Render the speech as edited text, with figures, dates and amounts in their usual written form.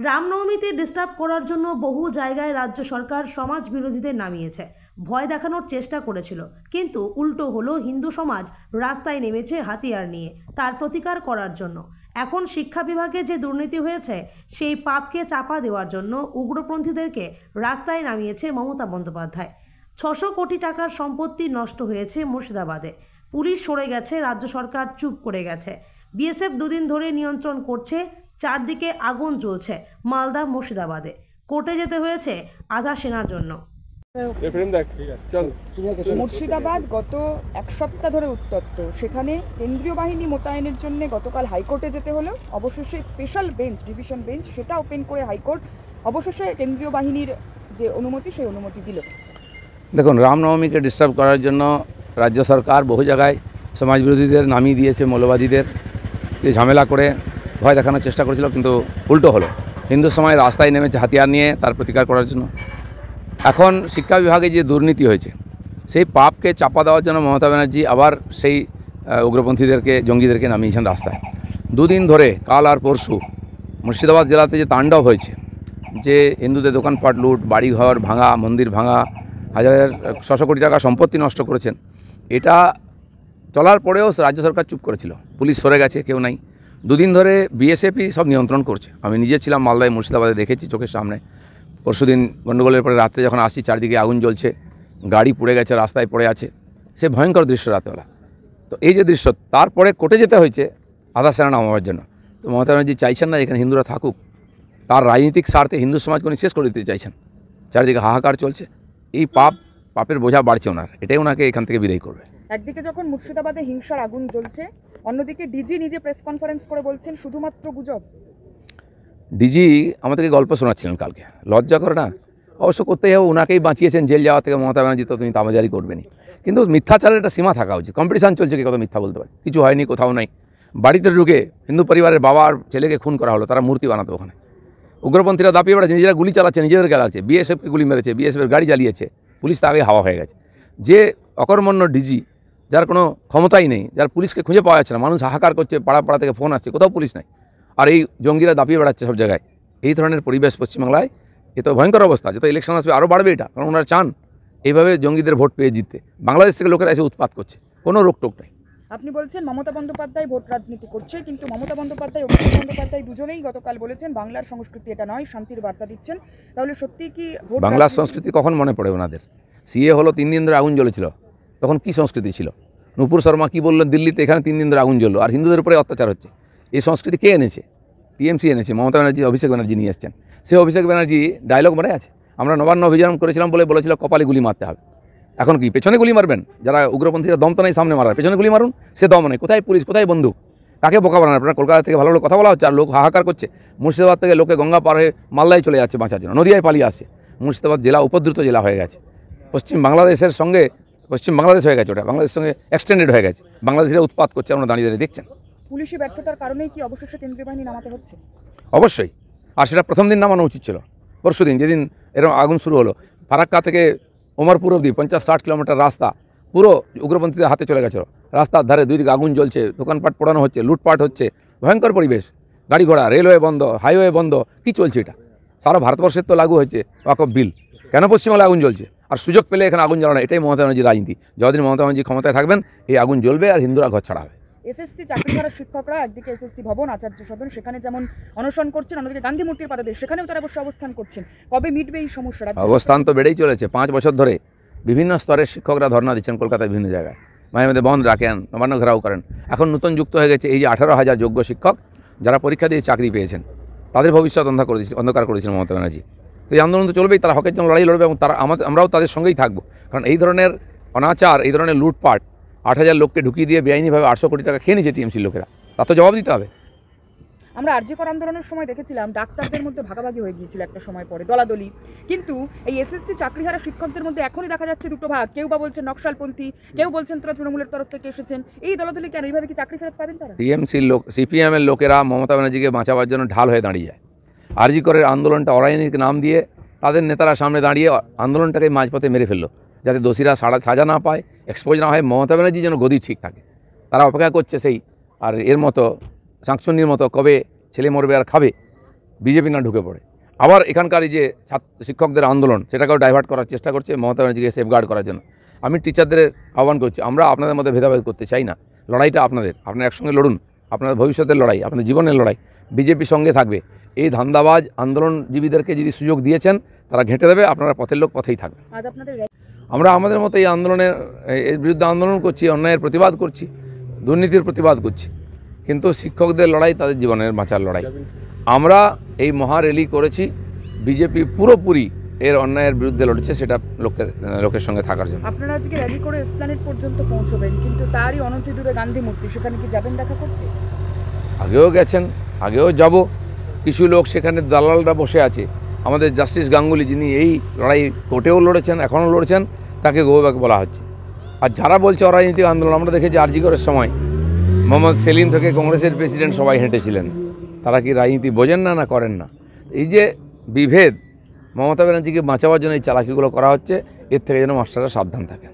রামনবমীতে disturb করার জন্য বহু জায়গায় রাজ্য সরকার সমাজ বিরোধীদের নামিয়েছে, ভয় দেখানোর চেষ্টা করেছিল। কিন্তু উল্টো হলো, হিন্দু সমাজ রাস্তায় নেমেছে হাতিয়ার নিয়ে তার প্রতিকার করার জন্য। এখন শিক্ষা বিভাগে যে দুর্নীতি হয়েছে সেই পাপকে চাপা দেওয়ার জন্য উগ্রপন্থীদেরকে রাস্তায় নামিয়েছে মমতা বন্দ্যোপাধ্যায়। 600 কোটি টাকার সম্পত্তি নষ্ট হয়েছে মুর্শিদাবাদে। পুলিশ সরে গেছে, রাজ্য সরকার চুপ করে গেছে। বিএসএফ দুদিন ধরে নিয়ন্ত্রণ করছে, চারদিকে আগুন জ্বলছে মালদা মুর্শিদাবাদে। কোর্টে যেতে হয়েছে আধা সেনার জন্য। মুর্শিদাবাদ গত এক সপ্তাহ ধরে উত্তপ্ত, সেখানে কেন্দ্রীয় বাহিনী মোতায়েনের জন্য গতকাল হাইকোর্টে যেতে হলো। অবশেষে স্পেশাল বেঞ্চ, ডিভিশন বেঞ্চ, সেটা ওপেন করে হাইকোর্ট অবশেষে কেন্দ্রীয় বাহিনীর যে অনুমতি সেই অনুমতি দিল। দেখুন, রামনবমীকে ডিস্টার্ব করার জন্য রাজ্য সরকার বহু জায়গায় সমাজ বিরোধীদের নামিয়ে দিয়েছে, মৌলবাদীদের ঝামেলা করে ভয় দেখানোর চেষ্টা করেছিল, কিন্তু উল্টো হলো। হিন্দু সমাজ রাস্তায় নেমেছে হাতিয়ার নিয়ে তার প্রতিকার করার জন্য। এখন শিক্ষা বিভাগে যে দুর্নীতি হয়েছে সেই পাপকে চাপা দেওয়ার জন্য মমতা ব্যানার্জি আবার সেই উগ্রপন্থীদেরকে, জঙ্গিদেরকে নামিয়েছেন রাস্তায়। দুদিন ধরে, কাল আর পরশু, মুর্শিদাবাদ জেলাতে যে তাণ্ডব হয়েছে, যে হিন্দুদের দোকানপাট লুট, বাড়িঘর ভাঙা, মন্দির ভাঙা, হাজার 600 কোটি টাকা সম্পত্তি নষ্ট করেছেন, এটা চলার পরেও রাজ্য সরকার চুপ করেছিল। পুলিশ সরে গেছে, কেউ নাই। দুদিন ধরে বিএসএফই সব নিয়ন্ত্রণ করছে। আমি নিজে ছিলাম মালদায়, মুর্শিদাবাদে, দেখেছি চোখের সামনে। পরশুদিন গণ্ডগোলের পরে রাত্রে যখন আসছি, চারদিকে আগুন জ্বলছে, গাড়ি পুড়ে গেছে, রাস্তায় পড়ে আছে। সে ভয়ঙ্কর দৃশ্য রাতেবেলা। তো এই যে দৃশ্য, তারপরে কোর্টে যেতে হয়েছে আধা সেনা নামাবার জন্য। তো মমতা ব্যানার্জি চাইছেন না এখানে হিন্দুরা থাকুক, তার রাজনৈতিক স্বার্থে হিন্দু সমাজকে উনি শেষ করে দিতে চাইছেন। চারিদিকে হাহাকার চলছে, এই পাপের বোঝা বাড়ছে ওনার, এটাই ওনাকে এখান থেকে বিদায় করবে। একদিকে যখন মুর্শিদাবাদে হিংসার আগুন জ্বলছে, অন্যদিকে ডিজি নিজে প্রেস কনফারেন্স করে বলছেন শুধুমাত্র গুজব। ডিজি আমাদেরকে গল্প শোনাচ্ছিলেন কালকে, লজ্জা করে না? অবশ্য করতেই হবে, ওনাকেই বাঁচিয়েছেন জেল যাওয়া থেকে মমতা ব্যানার্জি, তো তুমি তামাজারি করবেনি। কিন্তু মিথ্যাচারের একটা সীমা থাকা উচিত। কম্পিটিশান চলছে, কে কত মিথ্যা বলতে পারে। কিছু হয়নি, কোথাও নাই। বাড়িতে ঢুকে হিন্দু পরিবারের বাবা আর ছেলেকে খুন করা হলো, তারা মূর্তি বানাতো ওখানে। উগ্রপন্থীরা দাপিয়ে বেড়াচ্ছে, নিজেরা গুলি চালাচ্ছে, নিজেদেরকে লাগছে, বিএসএফকে গুলি মেরেছে, বিএসএফের গাড়ি জ্বালিয়েছে, পুলিশ তো আগে হাওয়া হয়ে গেছে। যে অকর্মণ্য ডিজি, যার কোনো ক্ষমতাই নেই, যার পুলিশকে খুঁজে পাওয়া যাচ্ছে না, মানুষ হাহাকার করছে, পাড়া পাড়া থেকে ফোন আসছে, কোথাও পুলিশ নাই, আর এই জঙ্গিরা দাপিয়ে বেড়াচ্ছে সব জায়গায়। এই ধরনের পরিবেশ পশ্চিমবাংলায়, এ তো ভয়ঙ্কর অবস্থা। যত ইলেকশন আসবে আরও বাড়বে এটা, কারণ ওনারা চান এইভাবে জঙ্গিদের ভোট পেয়ে জিততে। বাংলাদেশ থেকে লোকেরা এসে উৎপাত করছে, কোনো রোকটোক নেই। আপনি বলছেন মমতা বন্দ্যোপাধ্যায় ভোট রাজনীতি করছে, কিন্তু মমতা বন্দ্যোপাধ্যায়, অভিষেক বন্দ্যোপাধ্যায় দুজনেই গতকাল বলেছেন বাংলার সংস্কৃতি এটা নয়, শান্তির বার্তা দিচ্ছেন। তাহলে সত্যি কি বাংলার সংস্কৃতি কখন মনে পড়ে ওনাদের? সিএ হলো, 3 দিন ধরে আগুন জ্বলেছিল, তখন কি সংস্কৃতি ছিল? নূপুর শর্মা কি বললেন দিল্লিতে, এখানে 3 দিন ধরে আগুন জ্বললো, আর হিন্দুদের উপরে অত্যাচার হচ্ছে। এই সংস্কৃতি কে এনেছে? টিএমসি এনেছে, মমতা ব্যানার্জি, অভিষেক ব্যানার্জি নিয়ে এসছেন। সে অভিষেক ব্যানার্জি ডায়লগ মনে আছে, আমরা নবান্ন অভিযান করেছিলাম বলেছিল কপালে গুলি মারতে হবে। এখন কি পেছনে গুলি মারবেন? যারা উগ্রপন্থীরা দম তো নেই সামনে মারার, পেছনে গুলি মারুন, সে দম নেই। কোথায় পুলিশ, কোথায় বন্দুক? কাকে বোকা বানান আপনারা? কলকাতা থেকে ভালো ভালো কথা বলা হচ্ছে, আর লোক হাহাকার করছে। মুর্শিদাবাদ থেকে লোকে গঙ্গা পার হয়ে মালদায় চলে যাচ্ছে বাঁচার জন্য, নদিয়ায় পালিয়ে আসছে। মুর্শিদাবাদ জেলা উপদ্রুত জেলা হয়ে গেছে, পশ্চিম বাংলাদেশের সঙ্গে, পশ্চিম বাংলাদেশ হয়ে গেছে, ওটা বাংলাদেশের সঙ্গে এক্সটেন্ডেড হয়ে গেছে। বাংলাদেশিরা উৎপাত করছে, আমরা দাঁড়িয়ে দাঁড়িয়ে দেখছেন। পুলিশি ব্যর্থতার কারণেই কি অবশেষে কেন্দ্রীয় বাহিনী নামাতে হচ্ছে? অবশ্যই, আর সেটা প্রথম দিন নামানো উচিত ছিল। পরশুদিন যেদিন এরকম আগুন শুরু হলো, ফারাক্কা থেকে ওমরপুর অবধি 50-60 কিলোমিটার রাস্তা পুরো উগ্রপন্থীদের হাতে চলে গেছিলো। রাস্তার ধারে দুই দিকে আগুন জ্বলছে, দোকানপাট পোড়ানো হচ্ছে, লুটপাট হচ্ছে, ভয়ঙ্কর পরিবেশ। গাড়ি ঘোড়া, রেলওয়ে বন্ধ, হাইওয়ে বন্ধ। কি চলছে এটা? সারা ভারতবর্ষের তো লাগু হয়েছে ওয়াকফ বিল, কেন পশ্চিমবাংলায় আগুন জ্বলছে? আর সুযোগ পেলে এখানে আগুন জ্বালানো, এটাই মমতা ব্যানার্জির রাজনীতি। যতদিন মমতা ব্যানার্জি ক্ষমতায় থাকবেন, এই আগুন জ্বলবে আর হিন্দুরা ঘর ছাড়া হবে। এসএসসি চাকরিহারা শিক্ষকরা একদিকে এসএসসি ভবন, আচার্য সদন, সেখানে যেমন অনশন করছেন, অন্যদিকে গান্ধী মূর্তির পাদদেশ, সেখানেও তারা বসে অবস্থান করছেন। কবে মিটবে এই সমস্যা? অবস্থান তো বেড়েই চলেছে। 5 বছর ধরে বিভিন্ন স্তরের শিক্ষকরা ধর্ণা দিচ্ছেন কলকাতায় বিভিন্ন জায়গায়, মাঝে মধ্যে বন্ধ রাখেন, নবান্ন ঘেরাও করেন। এখন নতুন যুক্ত হয়ে গেছে এই যে 18,000 যোগ্য শিক্ষক যারা পরীক্ষা দিয়ে চাকরি পেয়েছেন, তাদের ভবিষ্যৎ অন্ধকার করেছিলেন মমতা ব্যানার্জি। তো এই আন্দোলন তো চলবেই, তারা হকের জন্য লড়াই লড়বে, এবং তারা আমরাও তাদের সঙ্গেই থাকবো। কারণ এই ধরনের অনাচার, এই ধরনের লুটপাট, 8,000 লোককে ঢুকিয়ে দিয়ে বেআইনিভাবে 800 কোটি টাকা খেয়ে নিয়েছে টিএমসির লোকেরা, তা তো জবাব দিতে হবে। আমরা আরজিকর আন্দোলনের সময় দেখেছিলাম ডাক্তারদের মধ্যে ভাগাভাগি হয়ে গিয়েছিল একটা সময় পরে, দলাদলি। কিন্তু এই এসএসসি চাকরিহারা শিক্ষকদের মধ্যে এখনই দেখা যাচ্ছে দুটো ভাগ। কেউ বা বলছেন নকশালপন্থী, কেউ বলছেন তারা তৃণমূলের তরফ থেকে এসেছেন। এই দলাদলি কেন? এইভাবে কি চাকরি ফেরত পাবেন তারা? টিএমসির লোক, সিপিএমের লোকেরা মমতা ব্যানার্জিকে বাঁচাবার জন্য ঢাল হয়ে দাঁড়িয়ে যায়। আরজিকরের আন্দোলনটা অরাজনৈতিক নাম দিয়ে তাদের নেতারা সামনে দাঁড়িয়ে আন্দোলনটাকে মাঝপথে মেরে ফেললো, যাতে দোষীরা সাজা না পায়, এক্সপোজ না হয়, মমতা ব্যানার্জি যেন গদি ঠিক থাকে। তারা অপেক্ষা করছে সেই, আর এর মতো শাঁকচুন্নির মতো কবে ছেলে মরবে আর খাবে, বিজেপি না ঢুকে পড়ে। আবার এখানকার এই যে শিক্ষকদের আন্দোলন সেটাকেও ডাইভার্ট করার চেষ্টা করছে মমতা ব্যানার্জিকে সেফগার্ড করার জন্য। আমি টিচারদের আহ্বান করছি, আমরা আপনাদের মধ্যে ভেদাভেদ করতে চাই না, লড়াইটা আপনাদের, আপনারা একসঙ্গে লড়ুন, আপনাদের ভবিষ্যতের লড়াই, আপনাদের জীবনের লড়াই, বিজেপি সঙ্গে থাকবে। এই ধান্দাবাজ আন্দোলনজীবীদেরকে যদি সুযোগ দিয়েছেন তারা ঘেঁটে দেবে, আপনারা পথের লোক পথেই থাকবে। আজ আপনাদের আমরা আমাদের মতো এই আন্দোলনের এর বিরুদ্ধে আন্দোলন করছি, অন্যায়ের প্রতিবাদ করছি, দুর্নীতির প্রতিবাদ করছি, কিন্তু শিক্ষকদের লড়াই তাদের জীবনের বাঁচার লড়াই। আমরা এই মহা র্যালি করেছি, বিজেপি পুরোপুরি এর অন্যায়ের বিরুদ্ধে লড়ছে, সেটা লোকের সঙ্গে থাকার জন্য। আপনারা আজকে র্যালি করে এসপ্ল্যানেড পর্যন্ত পৌঁছবেন, কিন্তু তারই অনতি দূরে গান্ধী মূর্তি, সেখানে কি যাবেন দেখা করতে? আগেও গেছেন, আগেও যাব। কিছু লোক সেখানে দালালরা বসে আছে। আমাদের জাস্টিস গাঙ্গুলি, যিনি এই লড়াই কোর্টেও লড়েছেন, এখনও লড়ছেন, তাকে গো ব্যাক বলা হচ্ছে। আর যারা বলছে অরাজনৈতিক আন্দোলন, আমরা দেখেছি আরজি করের সময় মোহাম্মদ সেলিম থেকে কংগ্রেসের প্রেসিডেন্ট সবাই হেঁটেছিলেন। তারা কি রাজনীতি বোঝেন না, না করেন না? এই যে বিভেদ, মমতা ব্যানার্জিকে বাঁচাবার জন্য এই চালাকিগুলো করা হচ্ছে, এর থেকে যেন মাস্টাররা সাবধান থাকেন।